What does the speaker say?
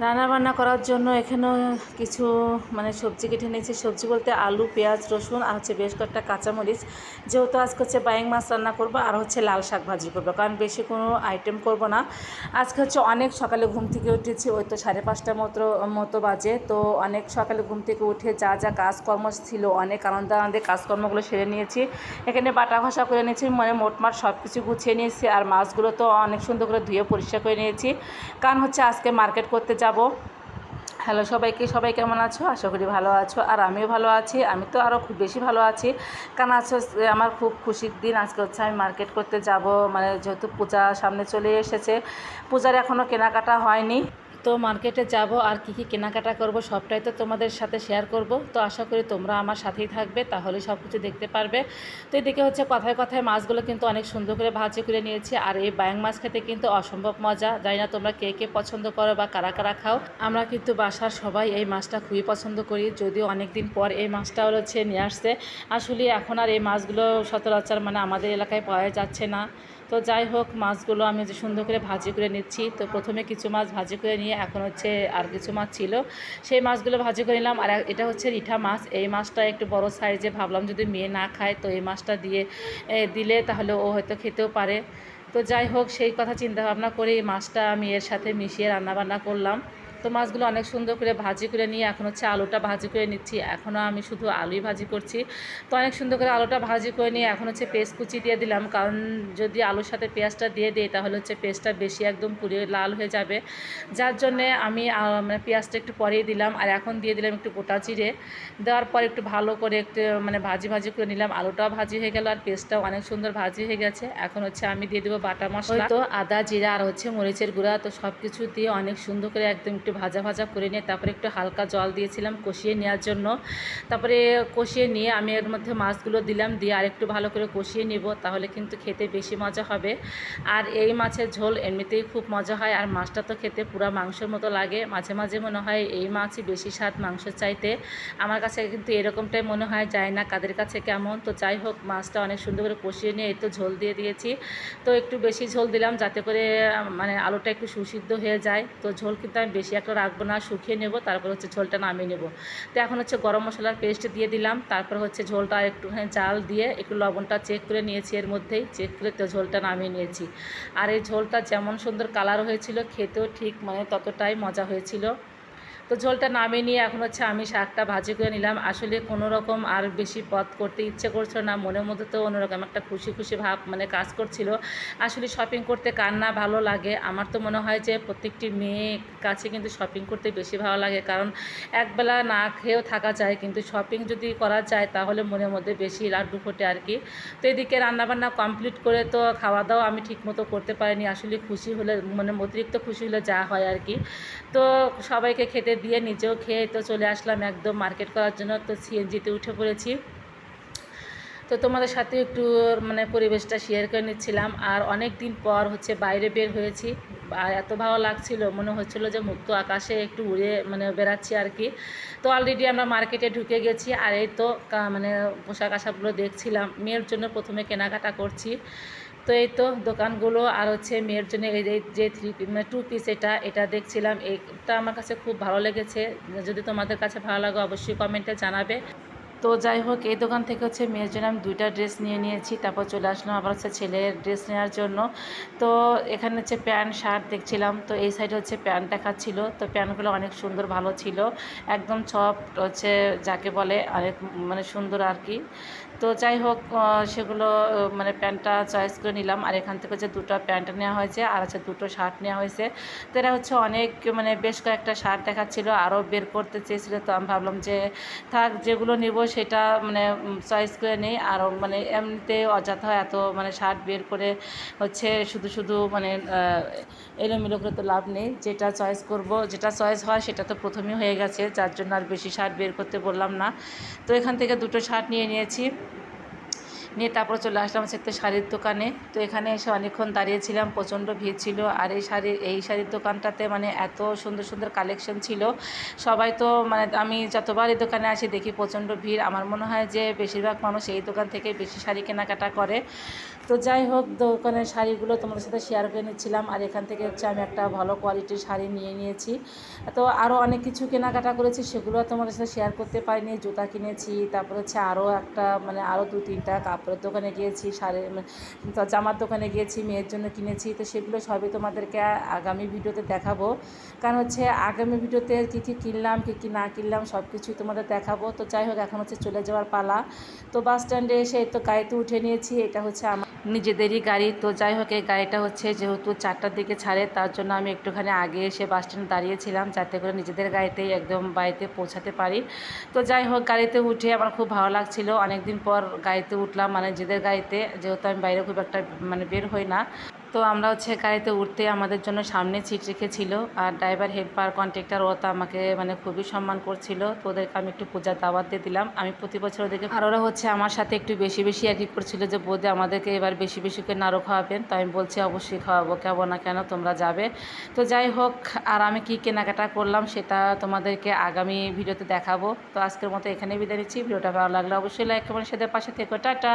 রান্না বান্না করার জন্য এখানেও কিছু সবজি কেটে নিয়েছি। সবজি বলতে আলু, পেঁয়াজ, রসুন আর বেশ কয়েকটা কাঁচামরিচ। যেহেতু আজকে বাইং মাছ রান্না করব আর লাল শাক ভাজি করব, কারণ বেশি কোনো আইটেম করব না। আজকে অনেক সকালে ঘুম থেকে উঠেছি, ওই তো 5:30 মতো বাজে। তো অনেক সকালে ঘুম থেকে উঠে যা যা কাজকর্ম ছিল অনেক আনন্দে কাজকর্মগুলো সেরে নিয়েছি। এখানে বাটা ঘষা করে নিয়েছি, মোটমাট সব কিছু গুছিয়ে নিয়েছি। আর মাছগুলো তো অনেক সুন্দর করে ধুয়ে পরিষ্কার করে নিয়েছি, কারণ আজকে মার্কেট করতে যাব। হ্যালো সবাইকে, সবাই কেমন আছো? আশা করি ভালো আছো, আর আমিও ভালো আছি। আমি তো আরও খুব বেশি ভালো আছি, কারণ আমার খুব খুশির দিন। আজকে আমি মার্কেট করতে যাব, যেহেতু পূজা সামনে চলে এসেছে। পূজার এখনও কেনাকাটা হয়নি, তো মার্কেটে যাব আর কি কি কেনাকাটা করব সবটাই তো তোমাদের সাথে শেয়ার করব। তো আশা করি তোমরা আমার সাথেই থাকবে, তাহলে সব কিছু দেখতে পারবে। তো এদিকে কথায় কথায় মাছগুলো কিন্তু অনেক সুন্দর করে ভাজি করে নিয়েছি। আর এই বায়াং মাছ খেতে কিন্তু অসম্ভব মজা। জানি না তোমরা কে কে পছন্দ করো বা কারা কারা খাও। আমরা কিন্তু বাসার সবাই এই মাছটা খুবই পছন্দ করি, যদিও অনেক দিন পর এই মাছটা নিয়ে আসছে। আসলে এখন আর এই মাছগুলো সচরাচর আমাদের এলাকায় পাওয়া যাচ্ছে না। তো যাই হোক, মাছগুলো আমি সুন্দর করে ভাজি করে নিচ্ছি। তো প্রথমে কিছু মাছ ভাজি করে নিয়ে এখন আর কিছু মাছ ছিল, সেই মাছগুলো ভাজি করে নিলাম। আর এটা রিঠা মাছ। এই মাছটা একটু বড় সাইজে, ভাবলাম যদি মেয়ে না খায় তো এই মাছটা দিলে তাহলে ও হয়তো খেতেও পারে। তো যাই হোক, সেই কথা চিন্তা ভাবনা করে এই মাছটা আমি এর সাথে মিশিয়ে রান্নাবান্না করলাম। তো মাছগুলো অনেক সুন্দর করে ভাজি করে নিয়ে এখন আলুটা ভাজি করে নিচ্ছি। এখনও আমি শুধু আলুই ভাজি করছি। তো অনেক সুন্দর করে আলুটা ভাজি করে নিয়ে এখন পেঁয়াজ কুচি দিয়ে দিলাম, কারণ যদি আলুর সাথে পেঁয়াজটা দিয়ে দিই তাহলে পেঁয়াজটা বেশি একদম পুড়ে লাল হয়ে যাবে। যার জন্যে আমি পেঁয়াজটা একটু পরেই দিলাম। আর এখন দিয়ে দিলাম একটু গোটা জিরে। দেওয়ার পর একটু ভালো করে একটু ভাজি ভাজি করে নিলাম। আলুটাও ভাজি হয়ে গেল আর পেঁয়াজটাও অনেক সুন্দর ভাজি হয়ে গেছে। এখন আমি দিয়ে দেবো বাটা মশলা, তো আদা, জিরা আর মরিচের গুঁড়া। তো সব কিছু দিয়ে অনেক সুন্দর করে একদম একটু ভাজা ভাজা করে নিয়ে তারপরে একটু হালকা জল দিয়েছিলাম কষিয়ে নেওয়ার জন্য। তারপরে কষিয়ে নিয়ে আমি এর মধ্যে মাছগুলো দিলাম, দিয়ে আর একটু ভালো করে কষিয়ে নিব, তাহলে কিন্তু খেতে বেশি মজা হবে। আর এই মাছের ঝোল এমনিতেই খুব মজা হয়, আর মাছটা তো খেতে পুরো মাংসের মতো লাগে। মাঝে মাঝে মনে হয় এই মাছই বেশি স্বাদ মাংসের চাইতে। আমার কাছে কিন্তু এরকমটাই মনে হয়, যায় না কাদের কাছে কেমন। তো যাই হোক, মাছটা অনেক সুন্দর করে কষিয়ে নিয়ে এই তো ঝোল দিয়ে দিয়েছি। তো একটু বেশি ঝোল দিলাম যাতে করে আলুটা একটু সুসিদ্ধ হয়ে যায়। তো ঝোল কিন্তু আমি বেশি একটা রাখবো না, শুকিয়ে নেব, তারপর ঝোলটা নামিয়ে নেব। তো এখন গরম মশলার পেস্ট দিয়ে দিলাম। তারপর ঝোলটা একটুখানি জাল দিয়ে একটু লবণটা চেক করে নিয়েছি, এর মধ্যেই চেক করে তো ঝোলটা নামিয়ে নিয়েছি। আর এই ঝোলটা যেমন সুন্দর কালার হয়েছিল, খেতেও ঠিক ততটাই মজা হয়েছিল। তো ঝোলটা নামিয়ে নিয়ে এখন আমি শাকটা ভাজি করে নিলাম। আসলে কোনো রকম আর বেশি পদ করতে ইচ্ছে করছিল না, মনের মধ্যে তো অন্যরকম একটা খুশি খুশি ভাব কাজ করছিল। আসলে শপিং করতে কার না ভালো লাগে? আমার তো মনে হয় যে প্রত্যেকটি মেয়ে কাছে কিন্তু শপিং করতে বেশি ভালো লাগে, কারণ একবেলা না খেয়েও থাকা যায়, কিন্তু শপিং যদি করা যায় তাহলে মনের মধ্যে বেশি লাড্ডু ফোটে আর কি। তো এদিকে রান্নাবান্না কমপ্লিট করে তো খাওয়া দাওয়া আমি ঠিকমতো করতে পারিনি। আসলে খুশি হলে অতিরিক্ত খুশি হলে যা হয় আর কি। তো সবাইকে খেতে দিয়ে নিজেও খেয়ে তো চলে আসলাম একদম মার্কেট করার জন্য। তো সিএনজিতে উঠে পড়েছি। তো তোমাদের সাথে একটু পরিবেশটা শেয়ার করে নিচ্ছিলাম। আর অনেক দিন পর বাইরে বের হয়েছি, আর এত ভালো লাগছিল, মনে হচ্ছিলো যে মুক্ত আকাশে একটু উড়ে বেড়াচ্ছি আর কি। তো অলরেডি আমরা মার্কেটে ঢুকে গেছি, আর এই তো পোশাক আশাকগুলো দেখছিলাম। মেয়ের জন্য প্রথমে কেনাকাটা করছি। তো এই তো দোকানগুলো, আর মেয়ের জন্য এই যে টু পিস এটা দেখছিলাম। এটা আমার কাছে খুব ভালো লেগেছে। যদি তোমাদের কাছে ভালো লাগে অবশ্যই কমেন্টে জানাবে। তো যাই হোক, এই দোকান থেকে মেয়ের জন্য আমি 2টা ড্রেস নিয়ে নিয়েছি। তারপর চলে আসলাম আবার ছেলের ড্রেস নেওয়ার জন্য। তো এখানে প্যান্ট শার্ট দেখছিলাম। তো এই সাইডে প্যান্ট দেখাচ্ছিল। তো প্যান্টগুলো অনেক সুন্দর ভালো ছিল, একদম সফট যাকে বলে, অনেক সুন্দর আর কি। তো যাই হোক, সেগুলো প্যান্টটা চয়েস করে নিলাম। আর এখান থেকে 2টা প্যান্ট নেওয়া হয়েছে, আর 2টো শার্ট নেওয়া হয়েছে। তো এরা অনেক বেশ কয়েকটা শার্ট দেখাচ্ছিল, আরও বের করতে চেয়েছিল। তো আমি ভাবলাম যে থাক, যেগুলো নিব সেটা চয়েস করে নেই। আর এমনিতে অযথা এত শার্ট বের করে শুধু শুধু এলোমেলো করে তো লাভ নেই। যেটা চয়েস করব, যেটা চয়েস হয় সেটা তো প্রথমেই হয়ে গেছে, যার জন্য আর বেশি শার্ট বের করতে বললাম না। তো এখান থেকে 2টো শার্ট নিয়ে নিয়েছি। নিয়ে তারপর চলে আসলাম একটা শাড়ির দোকানে। তো এখানে এসে অনেকক্ষণ দাঁড়িয়েছিলাম, প্রচণ্ড ভিড় ছিল। আর এই শাড়ির দোকানটাতে এত সুন্দর সুন্দর কালেকশন ছিল। সবাই তো আমি যতবার এই দোকানে আসি দেখি প্রচণ্ড ভিড়। আমার মনে হয় যে বেশিরভাগ মানুষ এই দোকান থেকে বেশি শাড়ি কেনাকাটা করে। তো যাই হোক, দোকানের শাড়িগুলো তোমাদের সাথে শেয়ার করে নিচ্ছিলাম। আর এখান থেকে হচ্ছে আমি একটা ভালো কোয়ালিটির শাড়ি নিয়ে নিয়েছি। তো আরও অনেক কিছু কেনাকাটা করেছি, সেগুলো তোমাদের সাথে শেয়ার করতে পারিনি। জুতা কিনেছি, তারপর হচ্ছে আরও একটা মানে আরও 2-3টা কাপড়ের দোকানে গিয়েছি, জামার দোকানে গিয়েছি, মেয়ের জন্য কিনেছি। তো সেগুলো সবই তোমাদেরকে আগামী ভিডিওতে দেখাবো। কারণ হচ্ছে আগামী ভিডিওতে কী কী কিনলাম, কী কী না কিনলাম সব কিছুই তোমাদের দেখাবো। তো যাই হোক, এখন হচ্ছে চলে যাওয়ার পালা। তো বাস স্ট্যান্ডে এসে তো গাড়িতে উঠে নিয়েছি। এটা হচ্ছে আমার নিজেদেরই গাড়ি। তো যাই হোক, এই গাড়িটা হচ্ছে যেহেতু 4টার দিকে ছাড়ে, তার জন্য আমি একটুখানি আগে এসে বাস স্ট্যান্ডে দাঁড়িয়েছিলাম, যাতে করে নিজেদের গাড়িতেই একদম বাড়িতে পৌঁছাতে পারি। তো যাই হোক, গাড়িতে উঠে আমার খুব ভালো লাগছিল। অনেক দিন পর গাড়িতে উঠলাম, মানে নিজেদের গাড়িতে, যেহেতু আমি বাইরে খুব একটা মানে বের হই না। তো আমরা হচ্ছে গাড়িতে উঠতে আমাদের জন্য সামনে সিট রেখেছিল। আর ড্রাইভার, হেল্পার, কন্ট্রাক্টর ওরা তো আমাকে মানে খুবই সম্মান করছিল। তো ওদেরকে আমি একটু পূজার দাওয়াত দিয়ে দিলাম। আমি প্রতি বছর ওদেরকে, আর ওরা হচ্ছে আমার সাথে একটু বেশি বেশি আর কি করছিল যে বৌদি আমাদেরকে এবার বেশি বেশি করে নাড়ু খাওয়াবেন। তো আমি বলছি অবশ্যই খাওয়াবো, কেমন না কেন, তোমরা যাবে। তো যাই হোক, আর আমি কী কেনাকাটা করলাম সেটা তোমাদেরকে আগামী ভিডিওতে দেখাবো। তো আজকের মতো এখানেই বিদায় নিচ্ছি। ভিডিওটা ভালো লাগলে অবশ্যই লাইক কমেন্ট, সাথে পাশে থেকো। টাটা।